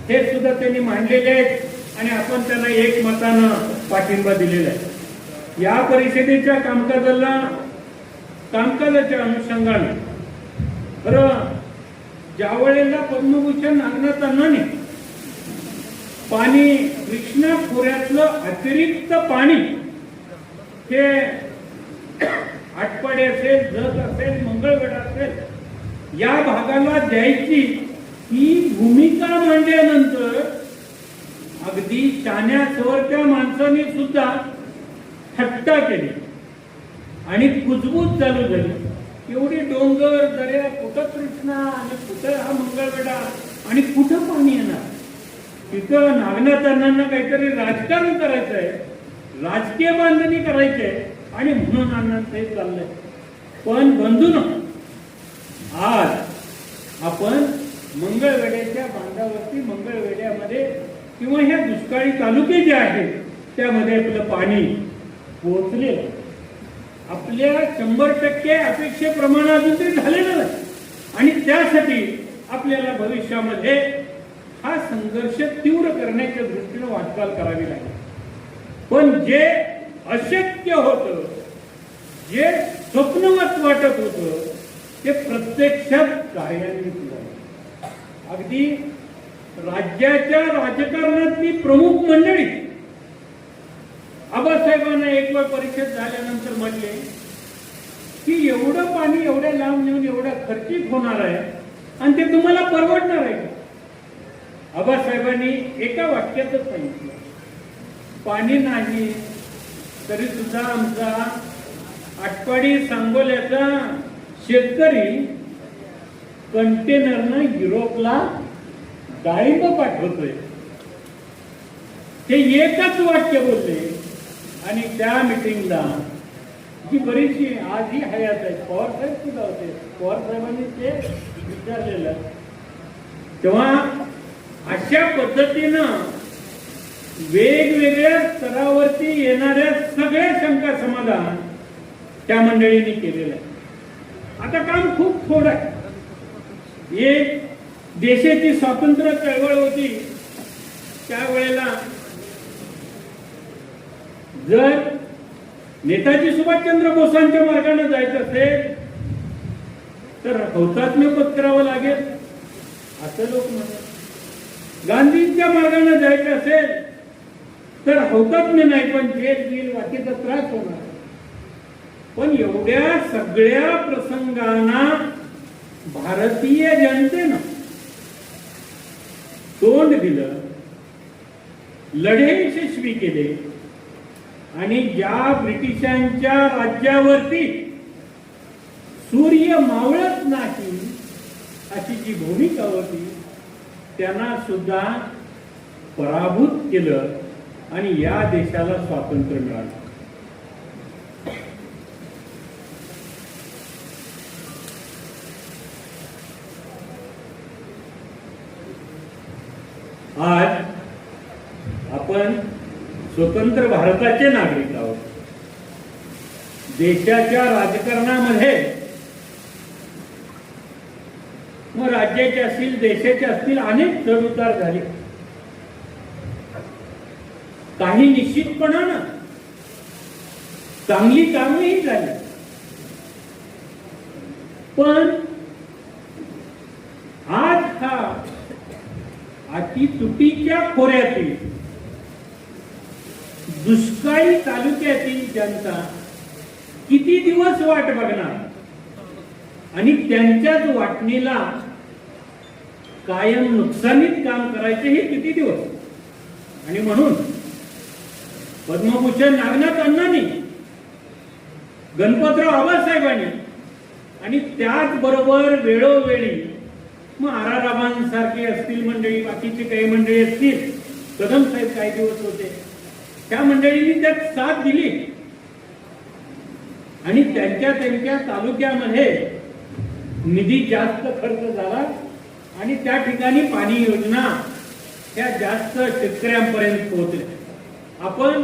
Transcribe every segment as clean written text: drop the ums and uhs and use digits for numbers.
हे सुद्धा त्यांनी मांडलेले आहेत आणि आपण त्यांना एकमतानं पाठिंबा दिलेला आहे. या परिषदेच्या कामकाजाच्या अनुषंगाने खरं ज्या वेळेला पद्मभूषण नागनाथ अण्णांनी पाणी कृष्णा खोऱ्यातलं अतिरिक्त पाणी हे आटपाडी असेल, जत असेल, मंगळवेढा असेल या भागाला द्यायची ही भूमिका मांडल्यानंतर अगदी शाण्यासवरच्या माणसांनी सुद्धा थट्टा केली आणि कुजबूज चालू झाली. एवढी डोंगर दर्या, कुठं कृष्णा आणि कुठं हा मंगळवेढा आणि कुठं पाणी येणार. तिथं नागनाथ अण्णांना काहीतरी राजकारण करायचं आहे, राजकीय बांधणी करायची आहे आणि म्हणून अण्णांचं हे चाललंय. पण बंधून आज आपण मंगळवेढ्याच्या बांधावरती, मंगळवेढ्यामध्ये किंवा ह्या दुष्काळी तालुके जे आहेत त्यामध्ये आपलं पाणी पोहोचले. आपल्या 100% अपेक्षेप्रमाणे अजून तरी झालेलं नाही आणि त्यासाठी आपल्याला भविष्यामध्ये हा संघर्ष तीव्र करण्याच्या दृष्टीने वाटचाल करावी लागेल. पण जे अशक्य होतं, जे स्वप्नवत वाटत होतं ते प्रत्यक्षात कार्यान्वित झालं. अगदी राज्याच्या राजकारणातली प्रमुख मंडळी आबासाहेबांना एक वेळ परिषद झाल्यानंतर म्हटले की एवढं पाणी एवढ्या लांब नेऊन एवढा खर्चिक होणार आहे आणि ते तुम्हाला परवडणार आहे का. आबासाहेबांनी एका वाक्यातच सांगितलं, पाणी नाही तरी सुद्धा आमचा आटपाडी सांगोल्याचा शेतकरी कंटेनरनं युरोपला डाळिंब पाठवतोय. ते एकच वाक्य बोलले आणि त्या मिटिंगला जी बरीचशी आजही हयात आहे, पवार साहेब सुद्धा होते, पवार साहेबांनी ते विचारलेलं. तेव्हा अशा पद्धतीनं वेगवेगळ्या स्तरावरती येणाऱ्या सगळ्या शंका समाधान त्या मंडळींनी केलेलं आहे. आता काम खूप थोडं आहे. एक देशाची स्वातंत्र्य चळवळ होती त्यावेळेला जर नेताजी सुभाषचंद्र बोसांच्या मार्गाने जायचं असेल तर हौतात्म्य पत्करावं लागेल असं लोक म्हणतात. गांधींच्या मार्गाने जायचं असेल तर हौतात्म्य नाही पण जेल बिल वाटेचा त्रास होणार. पण एवढ्या सगळ्या प्रसंगांना भारतीय जनतेनं तोंड दिलं, लढे यशस्वी केले आणि ज्या ब्रिटिशांच्या राज्यावरती सूर्य मावळत नाही अशी जी भूमिका होती त्यांना सुद्धा पराभूत केलं आणि या देशाला स्वातंत्र्य मिळालं. आज आपण स्वतंत्र भारताचे नागरिक आहोत. देशाच्या राजकारणामध्ये मग राज्याचे असतील, देशाचे असतील, अनेक चढउतार झाले. काही निश्चितपणानं चांगली कामही झाली. पण आज हा अति तुटीच्या खोऱ्यातील दुष्काळी तालुक्यातील जनता किती दिवस वाट बघणार आणि त्यांच्याच वाटणीला कायम नुकसानीत काम करायचे हे किती दिवस. आणि म्हणून पद्मभूषण नागनाथ अण्णांनी, गणपतराव आबासाहेबांनी आणि त्याचबरोबर वेळोवेळी मग आराराबांसारखे असतील मंडळी, बाकीचे काही मंडळी असतील, कदम साहेब काही दिवस होते, त्या मंडळींनी त्यात साथ दिली आणि त्यांच्या तालुक्यामध्ये निधी जास्त खर्च झाला आणि त्या ठिकाणी पाणी योजना त्या जास्त शेतकऱ्यांपर्यंत पोहोचल्या. आपण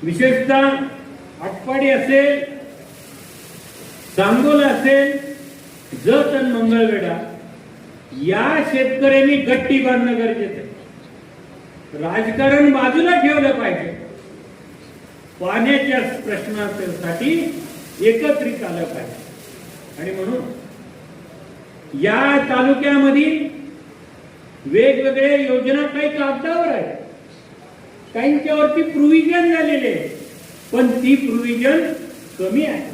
विशेषतः आटपाडी असेल, सांगोला असेल जत आणि मंगळवेढा या शेतकऱ्यांनी गट्टी बांधणं गरजेचं आहे. राजकारण बाजूला ठेवलं पाहिजे. पाण्याच्या प्रश्नासाठी एकत्रित आलं पाहिजे. आणि म्हणून या तालुक्यामध्ये वेगवेगळ्या योजना काही कागदावर आहेत, काहींच्यावरती प्रोव्हिजन झालेले आहे, पण ती प्रोव्हिजन कमी आहे.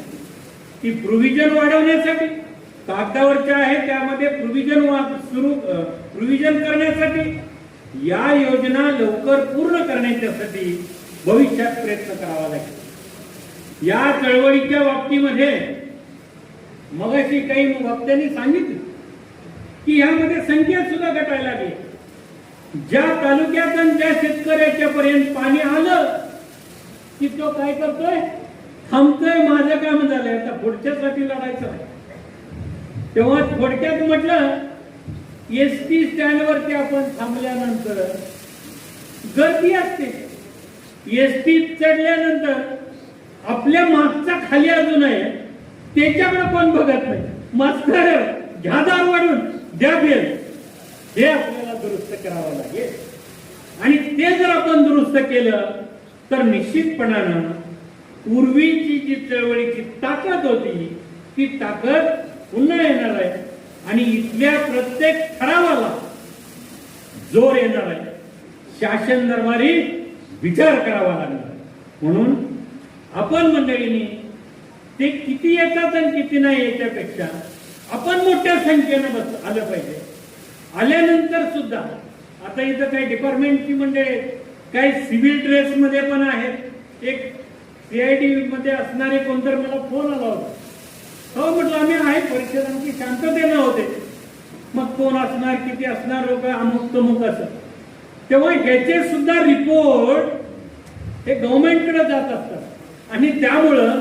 ती प्रोव्हिजन वाढवण्यासाठी कागदावरच्या आहे त्यामध्ये प्रोव्हिजन करण्यासाठी या योजना लवकर पूर्ण करण्यासाठी भविष्यात प्रयत्न करावा लागेल. या चळवळीच्या बाबतीमध्ये मगाशी काही वक्त्यांनी सांगितलं की यामध्ये संख्या सुद्धा घटायला लागली. ज्या तालुक्यात आणि ज्या शेतकऱ्याच्या पर्यंत पाणी आलं की तो काय करतोय, थांबतोय, माझं काम झालंय आता पुढच्यासाठी लढायचं आहे. तेव्हा थोडक्यात म्हटलं, एसटी स्टँडवरती आपण थांबल्यानंतर गर्दी असते. एसटी चढल्यानंतर आपल्या मागचा खाली अजून आहे त्याच्याकडे कोण बघत नाही. मास्तर घ्या दार वाढून द्या बेल, हे आपल्याला दुरुस्त करावं लागेल. आणि ते जर आपण दुरुस्त केलं तर निश्चितपणानं पूर्वीची जी चळवळीची ताकद होती ती ताकद पुन्हा येणार आहे आणि इथल्या प्रत्येक ठरावाला जोर येणार आहे. शासन दरबारी विचार करावा लागणार. म्हणून आपण मंडळींनी ते किती येतात आणि किती नाही याच्यापेक्षा आपण मोठ्या संख्येनं आलं पाहिजे. आल्यानंतर सुद्धा आता इथं काही डिपार्टमेंटची मंडळी, काही सिव्हिल ड्रेस मध्ये पण आहेत. एक सीआयडी मध्ये असणारे कोणतरी मला फोन आला होता. हो म्हटलं आम्ही आहे, परिषद आमची शांततेनं होते. मग कोण असणार, किती असणार, लोक अमुक तमुक असं. तेव्हा ह्याचे सुद्धा रिपोर्ट हे गव्हर्नमेंटकडे जात असतात आणि त्यामुळं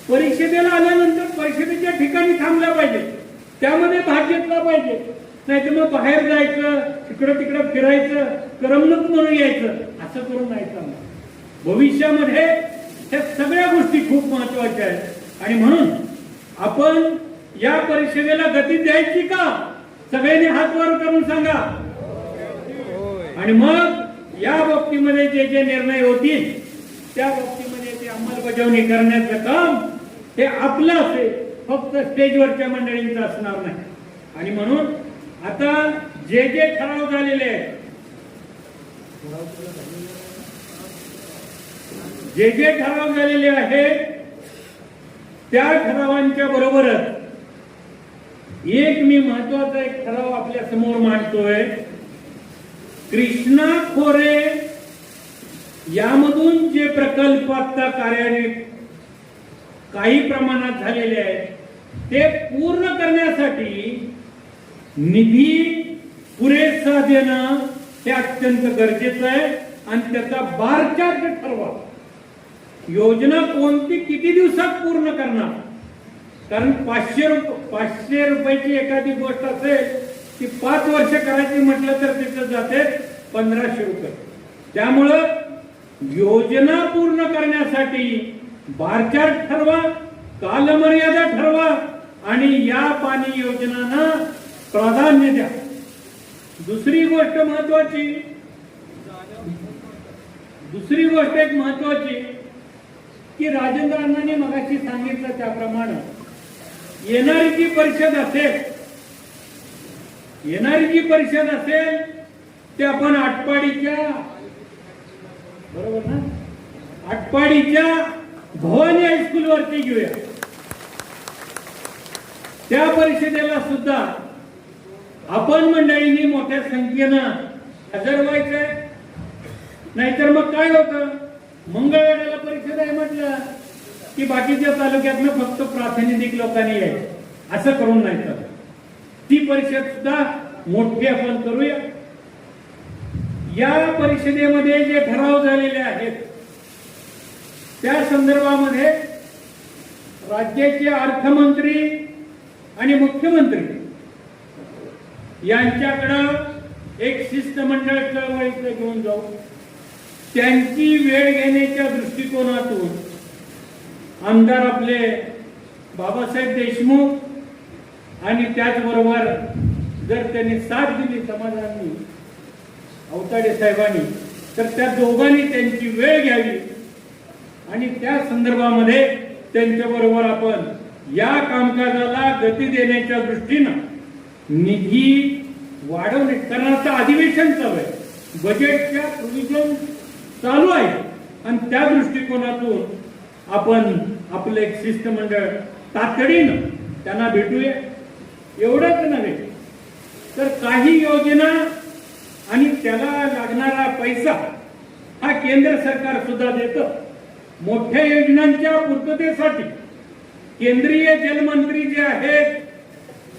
परिषदेला आल्यानंतर परिषदेच्या ठिकाणी थांबलं पाहिजे, त्यामध्ये भाग घेतला पाहिजे. नाही तर मग बाहेर जायचं, इकडं तिकडं फिरायचं, करमणूक म्हणून यायचं, असं करून नाही चालणार. भविष्यामध्ये ह्या सगळ्या गोष्टी खूप महत्वाच्या आहेत. आणि म्हणून आपण या परिषदेला गती द्यायची का, सगळ्यांनी हात वर करून सांगा. आणि मग या बाबतीमध्ये जे जे निर्णय होतील त्या बाबतीमध्ये ते अंमलबजावणी करण्याचं काम हे आपलं असेल, फक्त स्टेजवरच्या मंडळींचं असणार नाही. आणि म्हणून आता जे जे ठराव झालेले आहेत, जे जे ठराव झालेले आहेत त्या ठरावांच्या बरोबरच एक मी महत्वाचा एक ठराव आपल्या समोर मांडतोय. कृष्णा खोरे यामधून जे प्रकल्प आता कार्यान्वित काही प्रमाणात झालेले आहेत ते पूर्ण करण्यासाठी निधी पुरेसा देणं हे अत्यंत गरजेचं आहे. आणि त्याचा बार चार्ट ठरवा. योजना कोणती किती दिवसात पूर्ण करणार, कारण 500 रुपयाची एखादी गोष्ट असेल ती 5 वर्ष करायची म्हटलं तर तिथं जाते 1500 रुपये. त्यामुळं योजना पूर्ण करण्यासाठी बारचार्ट ठरवा, कालमर्यादा ठरवा आणि या पाणी योजनांना प्राधान्य द्या. दुसरी गोष्ट एक महत्वाची की राजेंद्र अण्णांनी मगाशी सांगितलं त्याप्रमाणे येणारी जी परिषद असेल ते आपण आटपाडीच्या, बरोबर ना, आटपाडीच्या भवानी हायस्कूल वरती घेऊया. त्या परिषदेला सुद्धा आपण मंडळींनी मोठ्या संख्येनं हजर व्हायचंय. नाहीतर मग काय होतं, मंगळवेढ्याला परिषद आहे म्हटलं की बाकीच्या तालुक्यातनं फक्त प्रातिनिधिक लोकांनी यायचं, असं करून नाही चालत. ती परिषद सुद्धा मोठी आपण करूया. या परिषदेमध्ये जे ठराव झालेले आहेत त्या संदर्भामध्ये राज्याचे अर्थमंत्री आणि मुख्यमंत्री यांच्याकडे एक शिष्टमंडळ चळवळीचं घेऊन जाऊ. त्यांची वेळ घेण्याच्या दृष्टिकोनातून आमदार आपले बाबासाहेब देशमुख आणि त्याचबरोबर जर त्यांनी साथ दिली समाजाने, अवताडे साहेबांनी, तर त्या दोघांनी त्यांची वेळ घ्यावी आणि त्या संदर्भामध्ये त्यांच्याबरोबर आपण या कामकाजाला गती देण्याच्या दृष्टीनं निधी वाढवणे, कारण आता अधिवेशन चालू आहे, बजेटच्या प्रोव्हिजन चालू आहे आणि त्या दृष्टिकोनातून आपण आपलं एक शिष्टमंडळ तातडीनं त्यांना भेटूया. एवढंच नव्हे तर काही योजना आणि त्याला लागणारा पैसा हा केंद्र सरकार सुद्धा देतं. मोठ्या योजनांच्या पूर्ततेसाठी केंद्रीय जलमंत्री जे आहेत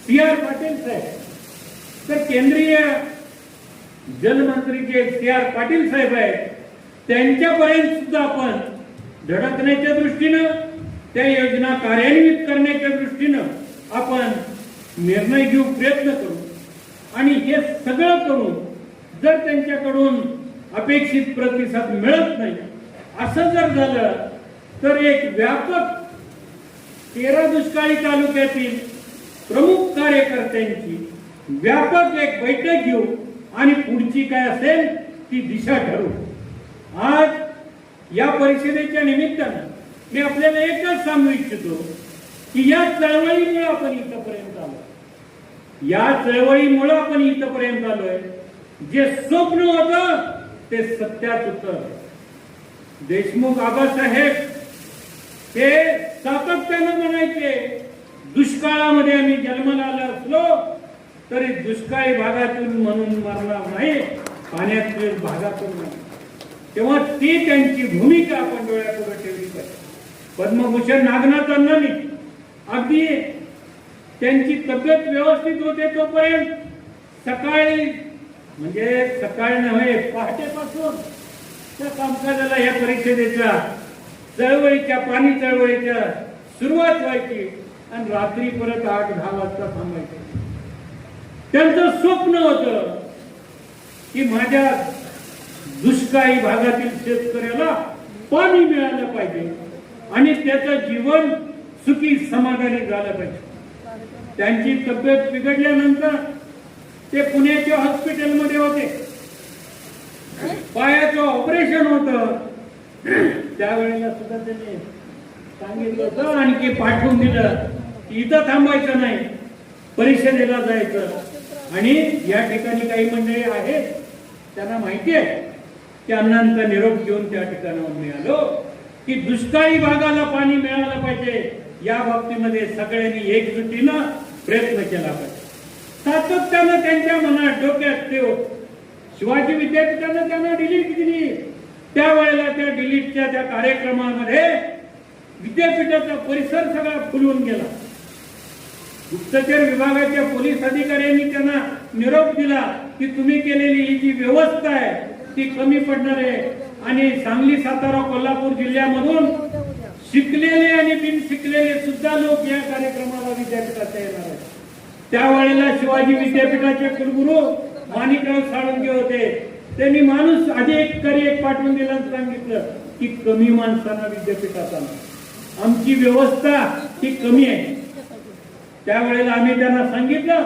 CR पाटील साहेब, तर केंद्रीय जलमंत्री जे CR पाटील साहेब आहेत त्यांच्यापर्यंत सुद्धा आपण धडकण्याच्या दृष्टीनं, त्या योजना कार्यान्वित करण्याच्या दृष्टीनं आपण निर्णय घेऊ, प्रयत्न करू. आणि हे सगळं करून जर त्यांच्याकडून अपेक्षित प्रतिसाद मिळत नाही, असं जर झालं तर एक व्यापक 13 दुष्काळी तालुक्यातील प्रमुख कार्यकर्त्यांची व्यापक एक बैठक घेऊ आणि पुढची काय असेल ती दिशा ठरवू. आज या परिषदेच्या निमित्तानं मी आपल्याला एकच सांगू इच्छितो की या चळवळीमुळे आपण इथपर्यंत आलो, या चळवळीमुळे आपण इथपर्यंत आलोय. जे स्वप्न होतं ते सत्यात उतरलं. देशमुख आबासाहेब ते सातत्यानं म्हणायचे, दुष्काळामध्ये आम्ही जन्माला आलो असलो तरी दुष्काळी भागातून म्हणून मरणार नाही, पाण्यातील भागातून नाही. तेव्हा ती त्यांची भूमिका आपण डोळ्यापुढे ठेवली पाहिजे. पद्मभूषण नागनाथ अण्णांनी अगदी त्यांची तब्येत व्यवस्थित होते तोपर्यंत सकाळी, म्हणजे सकाळी नव्हे पहाटेपासून त्या कामकाजाला या परिषदेच्या चळवळीच्या, पाणी चळवळीच्या सुरुवात व्हायची आणि रात्री परत 8-10 वाजता थांबायचे. त्यांचं स्वप्न होतं की माझ्या दुष्काळी भागातील शेतकऱ्याला पाणी मिळालं पाहिजे आणि त्याचं जीवन सुखी समाधानी झालं पाहिजे. त्यांची तब्येत बिघडल्यानंतर ते पुण्याच्या हॉस्पिटलमध्ये होते, पायाचं ऑपरेशन होतं. त्यावेळेला सुद्धा त्यांनी सांगितलं होतं आणखी पाठवून दिलं की इथं थांबायचं नाही, परिषदेला जायचं. आणि या ठिकाणी काही मंडळी आहेत त्यांना माहिती आहे की अण्णांचा निरोप घेऊन त्या ठिकाणावर मिळालो की दुष्काळी भागाला पाणी मिळालं पाहिजे, या बाबतीमध्ये सगळ्यांनी एकजुटीनं प्रयत्न केला पाहिजे. सातत्यानं त्यांच्या मनात, डोक्यात ते होत. शिवाजी विद्यापीठानं त्यांना डिलीट दिली, त्यावेळेला त्या डिलीटच्या त्या कार्यक्रमामध्ये विद्यापीठाचा परिसर सगळा फुलून गेला. गुप्तचर विभागाच्या पोलीस अधिकाऱ्यांनी त्यांना निरोप दिला की तुम्ही केलेली ही जी व्यवस्था आहे ती कमी पडणार आहे आणि सांगली, सातारा, कोल्हापूर जिल्ह्यामधून शिकलेले आणि बिन शिकलेले सुद्धा लोक या कार्यक्रमाला विद्यापीठात येणार आहेत. त्यावेळेला शिवाजी विद्यापीठाचे कुलगुरू माणिकराव साळुंखे होते. त्यांनी माणूस अधिकारी एक पाठवून दिला आणि सांगितलं की कमी माणसांना विद्यापीठात आणा, आमची व्यवस्था ही कमी आहे. त्यावेळेला आम्ही त्यांना सांगितलं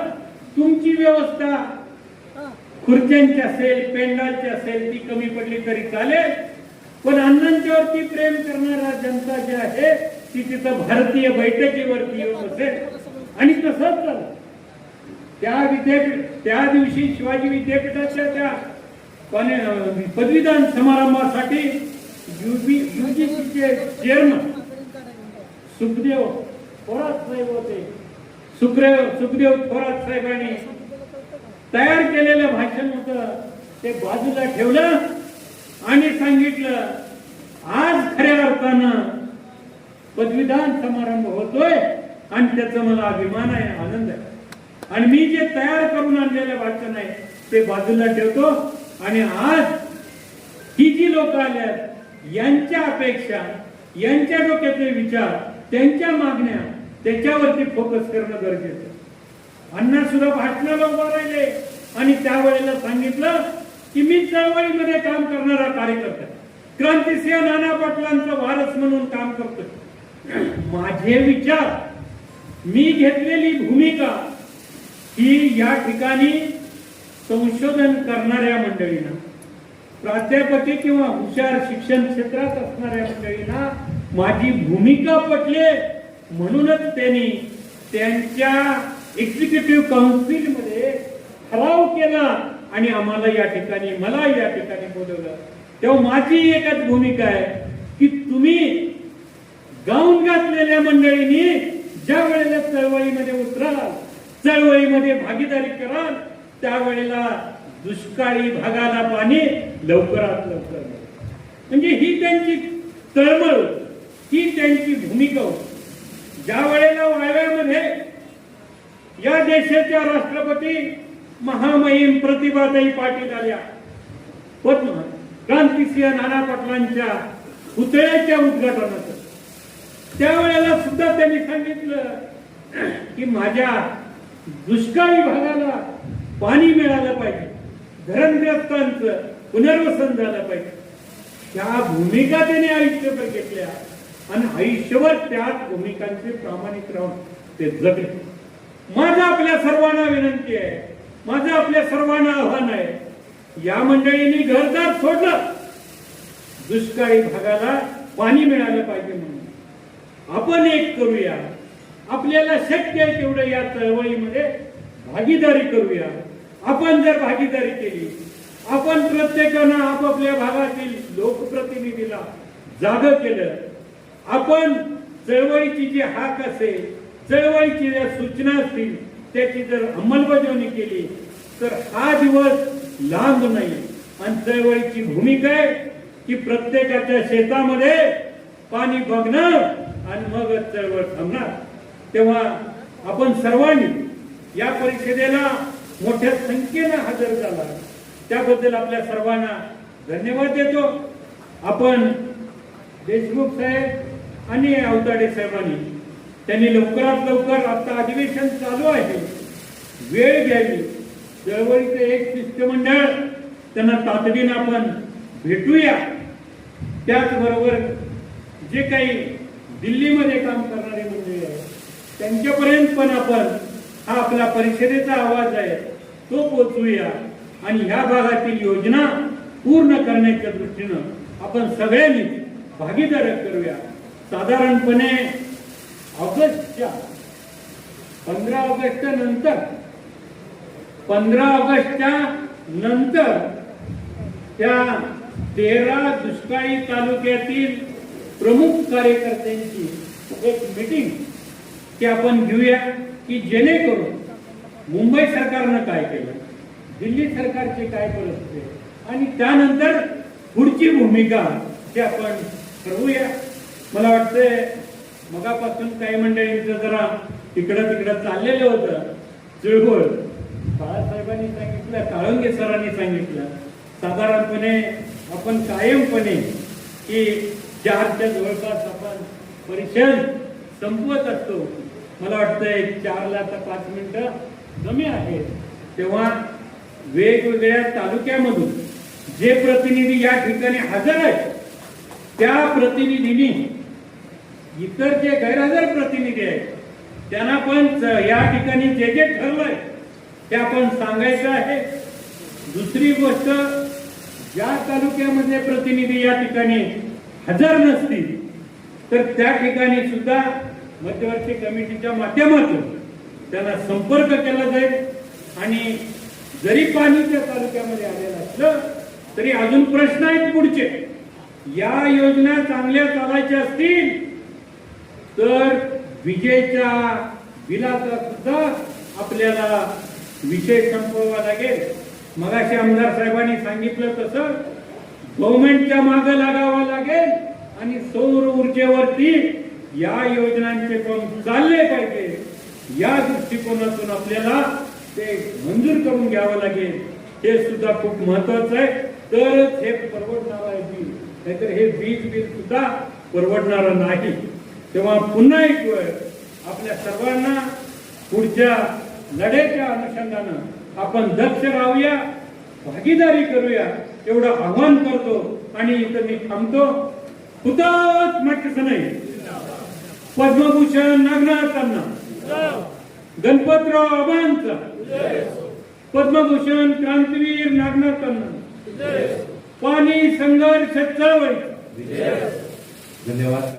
तुमची व्यवस्था खुर्च्यांची असेल, पेंडालची असेल, ती कमी पडली तरी चालेल, पण अण्णांच्यावरती प्रेम करणारा जनता जी आहे ती तिथं भारतीय बैठकीवरती येऊन असेल. आणि तसंच झालं. त्या दिवशी शिवाजी विद्यापीठाच्या त्या पदवीदान समारंभासाठी UGCचे चेअरमन सुखदेव थोरात साहेब होते. सुखदेव थोरात साहेबांनी तयार केलेलं भाषण होतं ते बाजूला ठेवलं आणि सांगितलं आज खऱ्या अर्थानं पदवीदान समारंभ होतोय आणि त्याचा मला अभिमान आहे, आनंद आहे. आणि मी जे तयार करून आणलेलं भाषण आहे ते बाजूला ठेवतो आणि आज ही जी लोक आल्यात यांच्या अपेक्षा, यांच्या डोक्यातले विचार, त्यांच्या मागण्या, त्याच्यावरती फोकस करणं गरजेचं. अण्णा सुद्धा भाषणाला उभा राहिले आणि त्यावेळेला सांगितलं की मी चळवळीमध्ये काम करणारा कार्यकर्ता, क्रांतिसिंह नाना पाटलांचा वारस म्हणून काम करतोय. माझे विचार, मी घेतलेली भूमिका ही या ठिकाणी संशोधन करणाऱ्या मंडळींना, प्राध्यापकी किंवा हुशार शिक्षण क्षेत्रात असणाऱ्या मंडळींना माझी भूमिका पटले, म्हणूनच त्यांनी त्यांच्या एक्झिक्युटिव्ह काउन्सिल मध्ये ठराव केला आणि आम्हाला या ठिकाणी, मला या ठिकाणी बोलवलं. तेव्हा माझी एकच भूमिका आहे की तुम्ही गाऊन घातलेल्या मंडळींनी ज्या वेळेला चळवळीमध्ये उतराल, चळवळीमध्ये भागीदारी कराल, त्यावेळेला दुष्काळी भागाला पाणी लवकरात लवकर, म्हणजे ही त्यांची तळमळ, ही त्यांची भूमिका होती. ज्या वेळेला वाळव्यामध्ये या देशाच्या राष्ट्रपती महामहिम प्रतिभाताई पाटील आल्या, पद्म क्रांतिसिंह नाना पाटलांच्या पुतळ्याच्या उद्घाटनाचं, त्यावेळेला सुद्धा त्यांनी सांगितलं की माझ्या दुष्काळी भागाला पाणी मिळालं पाहिजे, धरणग्रस्तांचं पुनर्वसन झालं पाहिजे. त्या भूमिका त्यांनी आयुष्यभर घेतल्या आणि आयुष्यभर त्याच भूमिकांचे प्रामाणिक राहून ते जगले. माझं आपल्या सर्वांना विनंती आहे, माझं आपल्या सर्वांना आव्हान आहे, या मंडळींनी घरदार सोडलं, दुष्काळी भागाला पाणी मिळालं पाहिजे म्हणून आपण एक करूया, आपल्याला शक्य आहे तेवढं या चळवळीमध्ये भागीदारी करूया. आपण जर भागीदारी केली, आपण प्रत्येकानं आपापल्या भागातील लोकप्रतिनिधीला जागं केलं, आपण चळवळीची जी हाक असेल, चळवळीची ज्या सूचना असतील त्याची जर अंमलबजावणी केली तर हा दिवस लांब नाही. आणि चळवळीची भूमिका आहे की प्रत्येकाच्या शेतामध्ये पाणी बघणं आणि मग चळवळ थांबणार. तेव्हा आपण सर्वांनी या परिषदेला मोठ्या संख्येनं हजर झाला, त्याबद्दल आपल्या सर्वांना धन्यवाद देतो. आपण देशमुख साहेब आणि अवताडे साहेबांनी त्यांनी लवकरात लवकर, आता अधिवेशन चालू आहे, वेळ घ्यावी, चळवळीचं एक शिष्टमंडळ त्यांना तातडीनं आपण भेटूया. त्याचबरोबर जे काही दिल्लीमध्ये काम करणारे मंडळी आहेत त्यांच्यापर्यंत पण आपण हा आपला परिषदेचा आवाज आहे तो पोचवूया आणि ह्या भागातील योजना पूर्ण करण्याच्या दृष्टीनं आपण सगळ्यांनी भागीदारी करूया. साधारणपणे ऑगस्टच्या 15 ऑगस्टच्या नंतर त्या 13 दुष्काळी तालुक्यातील प्रमुख कार्यकर्त्यांची एक मीटिंग की आपण घेऊया की जेणेकरून मुंबई सरकारनं काय केलं, दिल्ली सरकारची काय परिस्थिती आणि त्यानंतर पुढची भूमिका जी आपण ठरवूया. मला वाटतंय मगापासून काही मंडळींचं जरा तिकडं तिकडं चाललेलं होतं चळवळ. बाळासाहेबांनी सांगितलं, काळंगे सरांनी सांगितलं, साधारणपणे आपण कायमपणे की 4च्या जवळपास आपण परिषद संपवत असतो. मला वाटतंय 4ला आता 5 मिनिटं कमी आहेत. तेव्हा वेगवेगळ्या तालुक्यामधून जे प्रतिनिधी या ठिकाणी हजर आहेत त्या प्रतिनिधींनी इतर जे गैरहजर प्रतिनिधी आहेत त्यांना पण या ठिकाणी जे जे ठरलंय ते आपण सांगायचं आहे. दुसरी गोष्ट, ज्या तालुक्यामध्ये प्रतिनिधी या ठिकाणी हजर नसतील तर त्या ठिकाणी सुद्धा मध्यवर्ती कमिटीच्या माध्यमातून त्यांना संपर्क केला जाईल आणि जरी पाणीच्या तालुक्यामध्ये आलेलं असलं तरी अजून प्रश्न आहेत पुढचे. या योजना चांगल्या चालायच्या असतील तर विजेच्या बिलाचा सुद्धा आपल्याला विषय संपवावा लागेल. मगाशी आमदार साहेबांनी सांगितलं तसं गव्हर्नमेंटच्या मागे लागावं लागेल आणि सौर ऊर्जेवरती या योजनांचे काम चालले पाहिजे. या दृष्टिकोनातून आपल्याला ते मंजूर करून घ्यावं लागेल. हे सुद्धा खूप महत्वाचं आहे. तरच हे परवडणार आहे बिल, नाहीतर हे वीज बिल सुद्धा परवडणार नाही. तेव्हा पुन्हा एक वेळ आपल्या सर्वांना पुढच्या लढ्याच्या अनुषंगानं आपण दक्ष राहूया, भागीदारी करूया एवढं आव्हान करतो आणि इथं मी थांबतो. हुतात्मा नाही पद्मभूषण नागनाथांना गणपतराव आबांचा, पद्मभूषण क्रांतीवीर नागनाथ अण्णा, पाणी संघर्ष चळवळीचा. धन्यवाद.